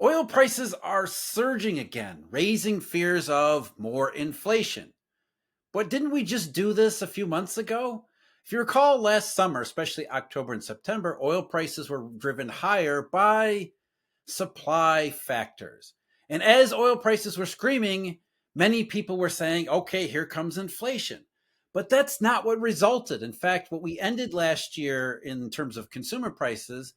Oil prices are surging again, raising fears of more inflation. But didn't we just do this a few months ago? If you recall last summer, especially October and September, oil prices were driven higher by supply factors. And as oil prices were screaming, many people were saying, okay, here comes inflation. But that's not what resulted. In fact, what we ended last year in terms of consumer prices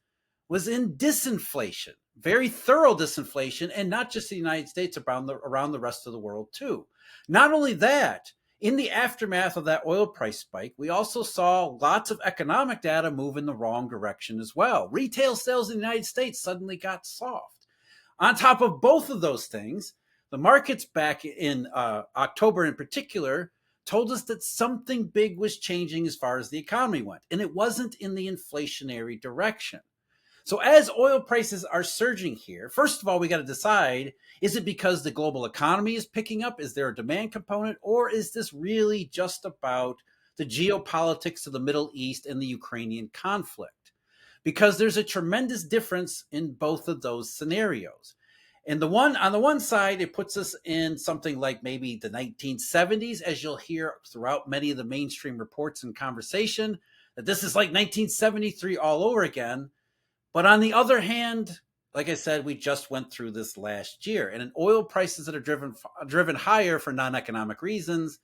was in disinflation, very thorough disinflation, and not just the United States, around the rest of the world too. Not only that, in the aftermath of that oil price spike, we also saw lots of economic data move in the wrong direction as well. Retail sales in the United States suddenly got soft. On top of both of those things, the markets back in October in particular told us that something big was changing as far as the economy went, and it wasn't in the inflationary direction. So as oil prices are surging here, first of all, we got to decide, is it because the global economy is picking up? Is there a demand component? Or is this really just about the geopolitics of the Middle East and the Ukrainian conflict? Because there's a tremendous difference in both of those scenarios. And on the one side, it puts us in something like maybe the 1970s, as you'll hear throughout many of the mainstream reports and conversation, that this is like 1973 all over again. But on the other hand, like I said, we just went through this last year, and in oil prices that are driven higher for non-economic reasons,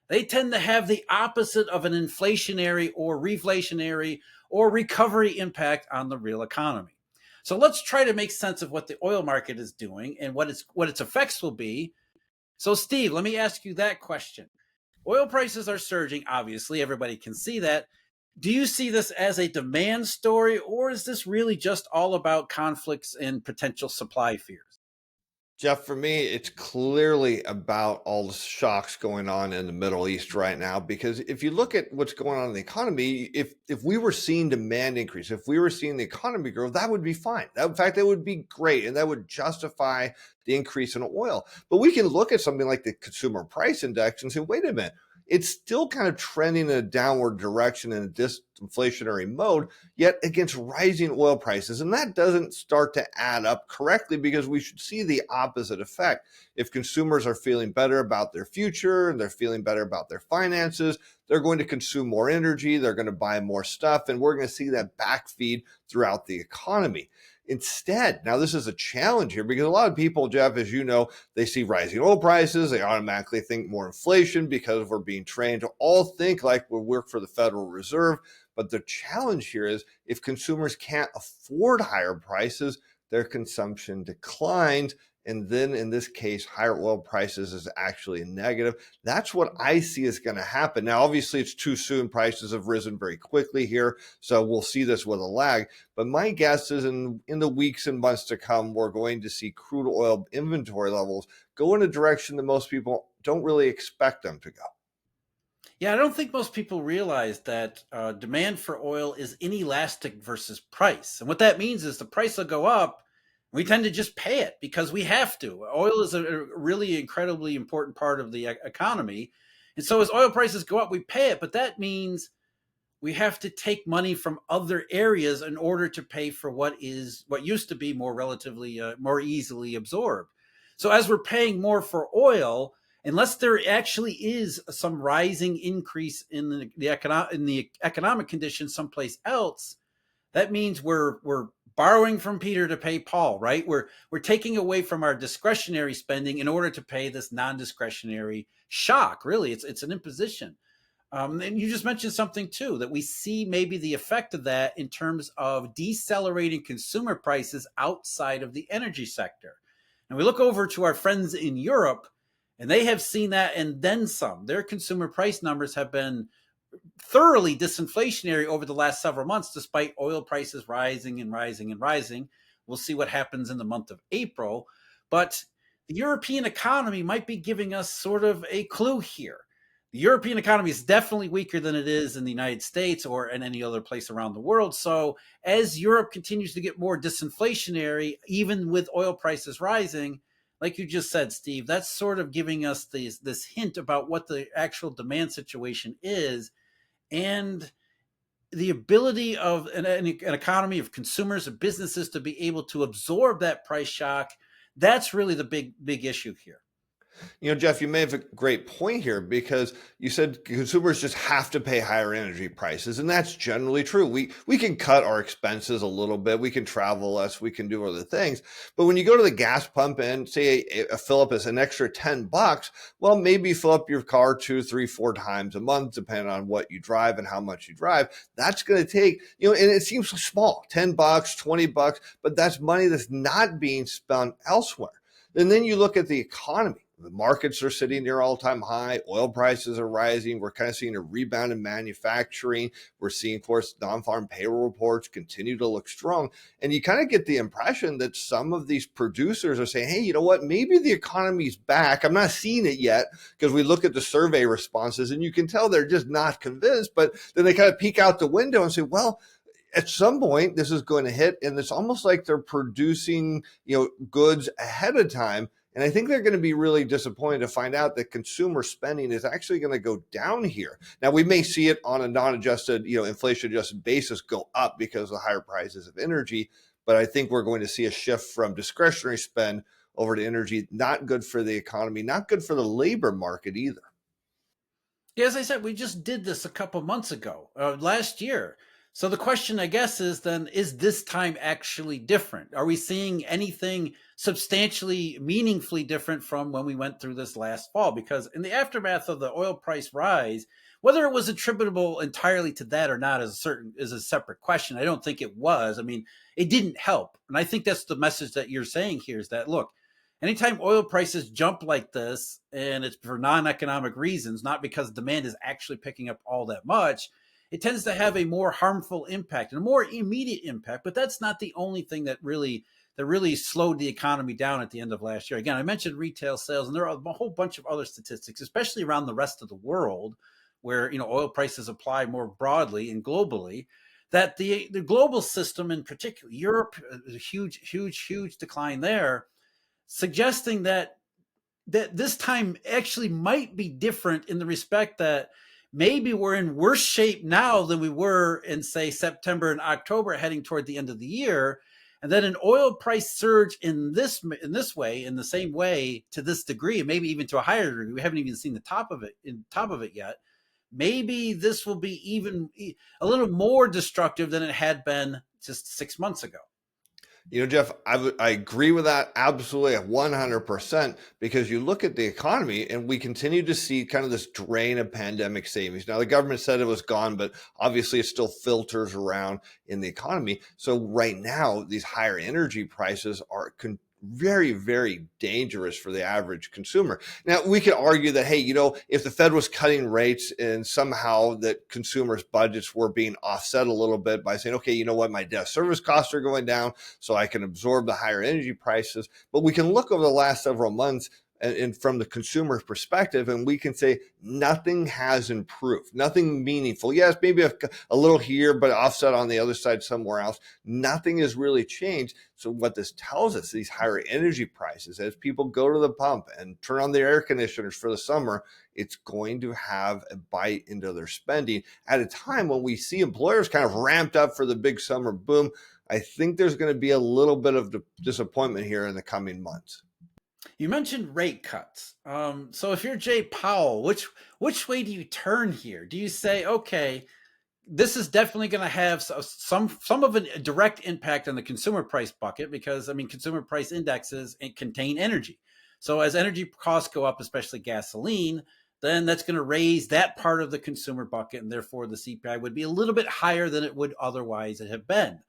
they tend to have the opposite of an inflationary or reflationary or recovery impact on the real economy. So let's try to make sense of what the oil market is doing and what its effects will be. So Steve, let me ask you that question. Oil prices are surging, obviously, everybody can see that. Do you see this as a demand story, or is this really just all about conflicts and potential supply fears? Jeff, for me, it's clearly about all the shocks going on in the Middle East right now. Because if you look at what's going on in the economy, if we were seeing demand increase, if we were seeing the economy grow, that would be fine. In fact, that would be great, and that would justify the increase in oil. But we can look at something like the consumer price index and say, wait a minute, it's still kind of trending in a downward direction in a disinflationary mode, yet against rising oil prices. And that doesn't start to add up correctly, because we should see the opposite effect. If consumers are feeling better about their future and they're feeling better about their finances, they're going to consume more energy, they're going to buy more stuff, and we're going to see that backfeed throughout the economy. Instead, now this is a challenge here, because a lot of people, Jeff, as you know, they see rising oil prices, they automatically think more inflation because we're being trained to all think like we work for the Federal Reserve. But the challenge here is, if consumers can't afford higher prices, their consumption declines. And then in this case, higher oil prices is actually a negative. That's what I see is going to happen. Now, obviously, it's too soon. Prices have risen very quickly here, so we'll see this with a lag. But my guess is in the weeks and months to come, we're going to see crude oil inventory levels go in a direction that most people don't really expect them to go. Yeah, I don't think most people realize that demand for oil is inelastic versus price. And what that means is the price will go up. We tend to just pay it because we have to. Oil is a really incredibly important part of the economy. And so as oil prices go up, we pay it. But that means we have to take money from other areas in order to pay for what used to be more relatively more easily absorbed. So as we're paying more for oil, unless there actually is some rising increase in the economic conditions someplace else, that means we're borrowing from Peter to pay Paul, right? We're taking away from our discretionary spending in order to pay this non-discretionary shock. Really, it's an imposition. And you just mentioned something too, that we see maybe the effect of that in terms of decelerating consumer prices outside of the energy sector. And we look over to our friends in Europe, and they have seen that and then some. Their consumer price numbers have been thoroughly disinflationary over the last several months, despite oil prices rising and rising and rising. We'll see what happens in the month of April. But the European economy might be giving us sort of a clue here. The European economy is definitely weaker than it is in the United States or in any other place around the world. So as Europe continues to get more disinflationary, even with oil prices rising, like you just said, Steve, that's sort of giving us this hint about what the actual demand situation is. And the ability of an economy of consumers and businesses to be able to absorb that price shock, that's really the big issue here. Jeff, you may have a great point here because you said consumers just have to pay higher energy prices, and that's generally true. We can cut our expenses a little bit, we can travel less, we can do other things. But when you go to the gas pump and say a fill up is an extra $10, well, maybe fill up your car 2, 3, 4 times a month, depending on what you drive and how much you drive. That's going to take, and it seems small, $10, $20, but that's money that's not being spent elsewhere. And then you look at the economy. The markets are sitting near all-time high. Oil prices are rising. We're kind of seeing a rebound in manufacturing. We're seeing, of course, non-farm payroll reports continue to look strong. And you kind of get the impression that some of these producers are saying, hey, you know what? Maybe the economy's back. I'm not seeing it yet because we look at the survey responses and you can tell they're just not convinced. But then they kind of peek out the window and say, well, at some point this is going to hit, and it's almost like they're producing, goods ahead of time. And I think they're going to be really disappointed to find out that consumer spending is actually going to go down here. Now, we may see it on a non-adjusted, inflation-adjusted basis go up because of the higher prices of energy, but I think we're going to see a shift from discretionary spend over to energy. Not good for the economy, not good for the labor market either. Yeah, as I said, we just did this a couple months ago, last year. So the question, I guess, is then, is this time actually different? Are we seeing anything substantially, meaningfully different from when we went through this last fall? Because in the aftermath of the oil price rise, whether it was attributable entirely to that or not is a separate question. I don't think it was. I mean, it didn't help. And I think that's the message that you're saying here is that, look, anytime oil prices jump like this, and it's for non-economic reasons, not because demand is actually picking up all that much, it tends to have a more harmful impact and a more immediate impact. But that's not the only thing that really slowed the economy down at the end of last year. Again, I mentioned retail sales, and there are a whole bunch of other statistics, especially around the rest of the world, where oil prices apply more broadly and globally. That the global system, in particular, Europe, a huge decline there, suggesting that this time actually might be different in the respect that maybe we're in worse shape now than we were in, say, September and October, heading toward the end of the year. And then an oil price surge in this way, in the same way, to this degree, and maybe even to a higher degree. We haven't even seen the top of it yet. Maybe this will be even a little more destructive than it had been just 6 months ago. Jeff, I agree with that absolutely 100%, because you look at the economy and we continue to see kind of this drain of pandemic savings. Now, the government said it was gone, but obviously it still filters around in the economy. So right now, these higher energy prices are very, very dangerous for the average consumer. Now, we could argue that, hey, if the Fed was cutting rates and somehow that consumers' budgets were being offset a little bit by saying, okay, you know what, my debt service costs are going down, so I can absorb the higher energy prices. But we can look over the last several months and from the consumer's perspective, and we can say nothing has improved, nothing meaningful. Yes, maybe a little here, but offset on the other side somewhere else. Nothing has really changed. So what this tells us, these higher energy prices, as people go to the pump and turn on their air conditioners for the summer, it's going to have a bite into their spending at a time when we see employers kind of ramped up for the big summer boom. I think there's going to be a little bit of disappointment here in the coming months. You mentioned rate cuts. So if you're Jay Powell, which way do you turn here? Do you say, okay, this is definitely going to have some of a direct impact on the consumer price bucket, because consumer price indexes contain energy. So as energy costs go up, especially gasoline, then that's going to raise that part of the consumer bucket, and therefore the CPI would be a little bit higher than it would otherwise have been.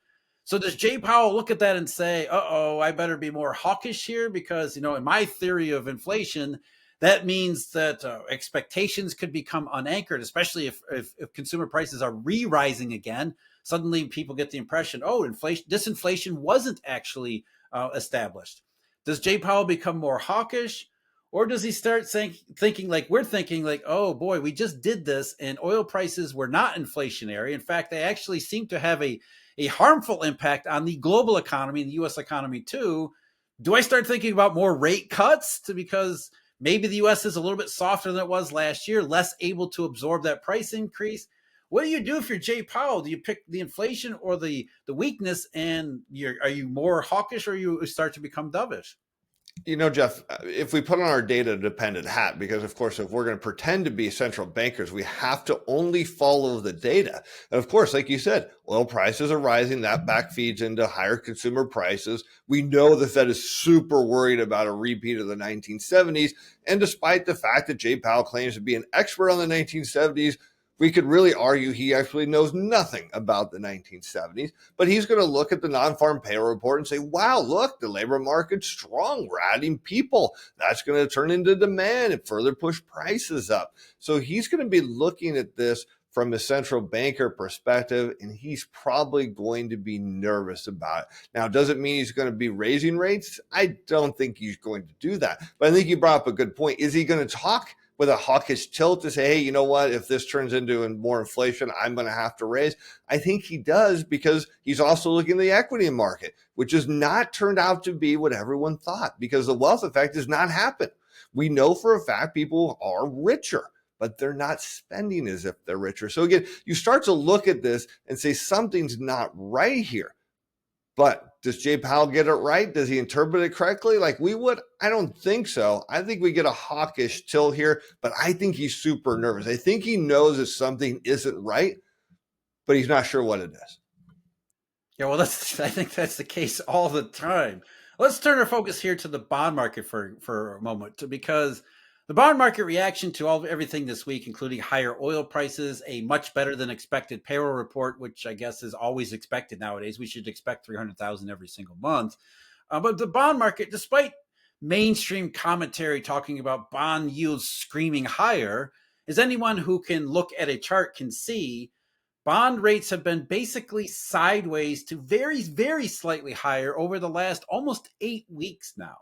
So does Jay Powell look at that and say, uh-oh, I better be more hawkish here? Because, in my theory of inflation, that means that expectations could become unanchored, especially if consumer prices are re-rising again. Suddenly people get the impression, disinflation wasn't actually established. Does Jay Powell become more hawkish? Or does he start thinking like we're thinking, like, oh boy, we just did this and oil prices were not inflationary. In fact, they actually seem to have a harmful impact on the global economy and the U.S. economy too. Do I start thinking about more rate cuts because maybe the U.S. is a little bit softer than it was last year, less able to absorb that price increase? What do you do if you're Jay Powell? Do you pick the inflation or the weakness, and are you more hawkish, or you start to become dovish? Jeff, if we put on our data dependent hat, because of course, if we're going to pretend to be central bankers, we have to only follow the data. And of course, like you said, oil prices are rising. That back feeds into higher consumer prices. We know the Fed is super worried about a repeat of the 1970s. And despite the fact that Jay Powell claims to be an expert on the 1970s, we could really argue he actually knows nothing about the 1970s, but he's going to look at the non-farm payroll report and say, wow, look, the labor market's strong. We're adding people. That's going to turn into demand and further push prices up. So he's going to be looking at this from a central banker perspective, and he's probably going to be nervous about it. Now, does it mean he's going to be raising rates? I don't think he's going to do that. But I think you brought up a good point. Is he going to talk with a hawkish tilt to say, hey, you know what, if this turns into more inflation, I'm going to have to raise? I think he does, because he's also looking at the equity market, which has not turned out to be what everyone thought, because the wealth effect has not happened. We know for a fact people are richer, but they're not spending as if they're richer. So again, you start to look at this and say something's not right here. But does Jay Powell get it right? Does he interpret it correctly like we would? I don't think so. I think we get a hawkish tilt here, but I think he's super nervous. I think he knows that something isn't right, but he's not sure what it is. Yeah, well, I think that's the case all the time. Let's turn our focus here to the bond market for a moment, because the bond market reaction to everything this week, including higher oil prices, a much better than expected payroll report, which I guess is always expected nowadays. We should expect 300,000 every single month. But the bond market, despite mainstream commentary talking about bond yields screaming higher, as anyone who can look at a chart can see, bond rates have been basically sideways to very, very slightly higher over the last almost 8 weeks now.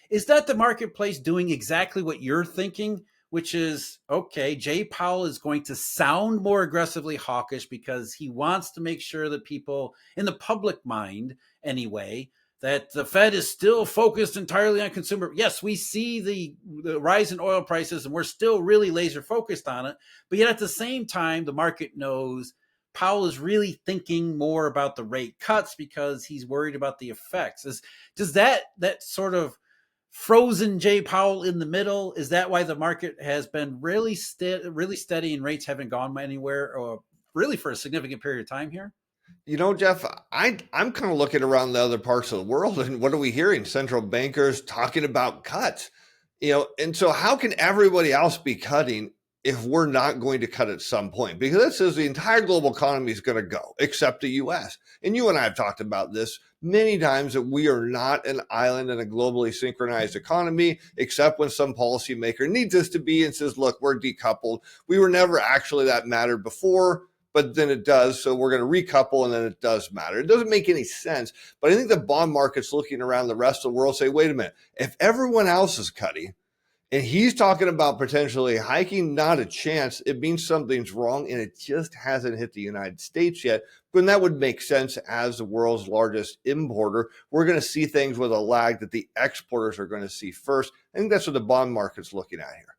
Is that the marketplace doing exactly what you're thinking, which is, okay, Jay Powell is going to sound more aggressively hawkish because he wants to make sure that people in the public mind, anyway, that the Fed is still focused entirely on consumer. Yes, we see the rise in oil prices and we're still really laser focused on it. But yet at the same time, the market knows Powell is really thinking more about the rate cuts because he's worried about the effects. Does that sort of frozen Jay Powell in the middle? Is that why the market has been really steady and rates haven't gone anywhere, or really for a significant period of time here? Jeff, I'm kind of looking around the other parts of the world, and what are we hearing? Central bankers talking about cuts. And so how can everybody else be cutting if we're not going to cut at some point? Because that says the entire global economy is going to go, except the US. And you and I have talked about this many times, that we are not an island in a globally synchronized economy, except when some policymaker needs us to be and says, look, we're decoupled. We were never actually that mattered before, but then it does. So we're going to recouple, and then it does matter. It doesn't make any sense. But I think the bond market's looking around the rest of the world, say, wait a minute, if everyone else is cutting, and he's talking about potentially hiking, not a chance. It means something's wrong, and it just hasn't hit the United States yet. But that would make sense as the world's largest importer. We're going to see things with a lag that the exporters are going to see first. I think that's what the bond market's looking at here.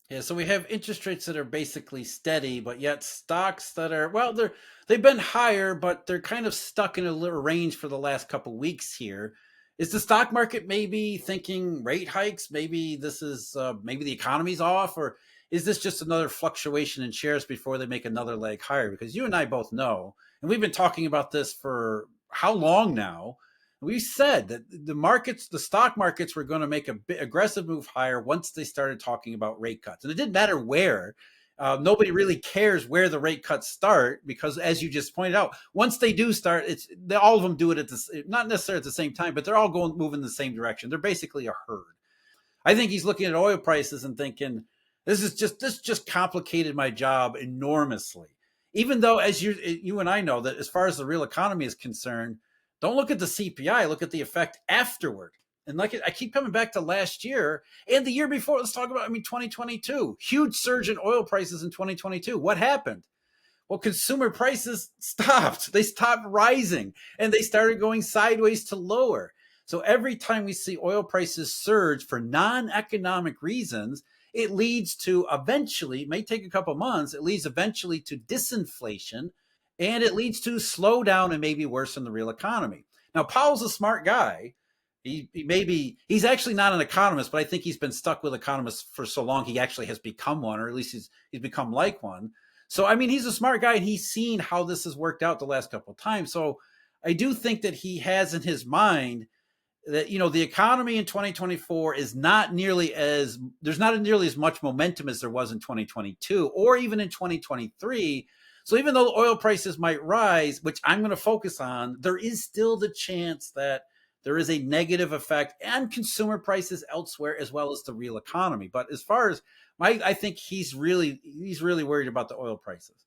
Yeah, so we have interest rates that are basically steady, but yet stocks that are, well, they've been higher, but they're kind of stuck in a little range for the last couple of weeks here. Is the stock market maybe thinking rate hikes? Maybe this is maybe the economy's off, or is this just another fluctuation in shares before they make another leg higher? Because you and I both know, and we've been talking about this for how long now? We said that the stock markets were going to make a bit aggressive move higher once they started talking about rate cuts, and it didn't matter where. Nobody really cares where the rate cuts start, because, as you just pointed out, once they do start, all of them do it at not necessarily at the same time, but they're all moving in the same direction. They're basically a herd. I think he's looking at oil prices and thinking, this just complicated my job enormously. Even though, as you and I know, that as far as the real economy is concerned, don't look at the CPI, look at the effect afterward. And like I keep coming back to last year and the year before. Let's talk about, 2022. Huge surge in oil prices in 2022. What happened? Well, consumer prices stopped. They stopped rising, and they started going sideways to lower. So every time we see oil prices surge for non-economic reasons, it leads to eventually, it may take a couple months, it leads eventually to disinflation, and it leads to slowdown and maybe worse in the real economy. Now, Powell's a smart guy. He's actually not an economist, but I think he's been stuck with economists for so long he actually has become one, or at least he's become like one. So I mean, he's a smart guy and he's seen how this has worked out the last couple of times. So I do think that he has in his mind that the economy in 2024 is not nearly as there's not nearly as much momentum as there was in 2022 or even in 2023. So even though oil prices might rise, which I'm going to focus on, there is still the chance that there is a negative effect on consumer prices elsewhere as well as the real economy. But as far as I think he's really worried about the oil prices.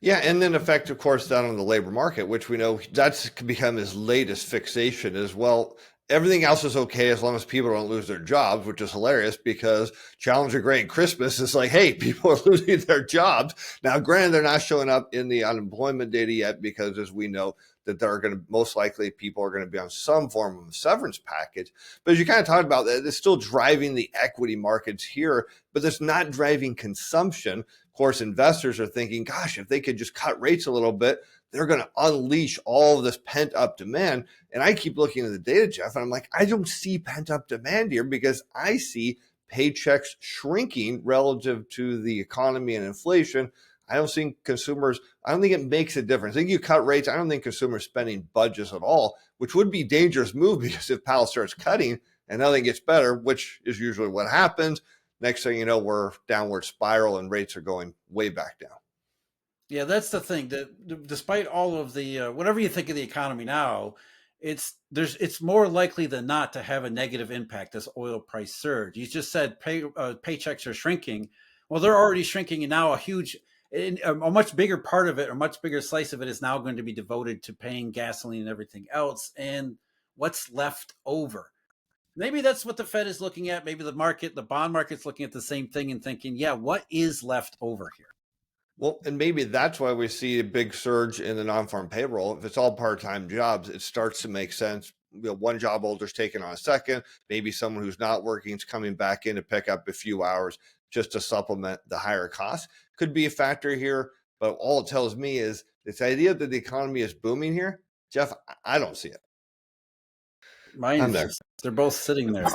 Yeah, and then effect, of course, down on the labor market, which we know that's become his latest fixation as well. Everything else is okay as long as people don't lose their jobs, which is hilarious because Challenger Gray and Christmas is like, hey, people are losing their jobs. Now, granted, they're not showing up in the unemployment data yet because, as we know, that they're going to most likely people are going to be on some form of a severance package. But as you kind of talked about, that it's still driving the equity markets here, but it's not driving consumption. Of course, investors are thinking, gosh, if they could just cut rates a little bit, they're going to unleash all of this pent up demand. And I keep looking at the data, Jeff, and I'm like, I don't see pent up demand here because I see paychecks shrinking relative to the economy and inflation. I don't think consumers, I don't think it makes a difference. I think you cut rates. I don't think consumers spending budgets at all, which would be a dangerous move because if Powell starts cutting and nothing gets better, which is usually what happens, next thing you know, we're downward spiral and rates are going way back down. Yeah, that's the thing. That despite all of the whatever you think of the economy now, it's more likely than not to have a negative impact. This oil price surge. You just said paychecks are shrinking. Well, they're already shrinking, and now a much bigger part of it, a much bigger slice of it, is now going to be devoted to paying gasoline and everything else. And what's left over? Maybe that's what the Fed is looking at. Maybe the bond market's looking at the same thing and thinking, yeah, what is left over here? Well, and maybe that's why we see a big surge in the non-farm payroll. If it's all part-time jobs, it starts to make sense. One job holder's taking on a second. Maybe someone who's not working is coming back in to pick up a few hours just to supplement the higher costs. Could be a factor here, but all it tells me is this idea that the economy is booming here. Jeff, I don't see it. They're both sitting there.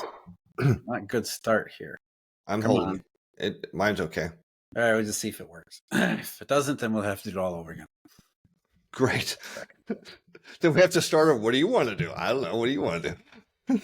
Not a good start here. I'm holding it. Mine's okay. All right, we'll just see if it works. If it doesn't, then we'll have to do it all over again. Great. Then we have to start over. What do you want to do? I don't know. What do you want to do?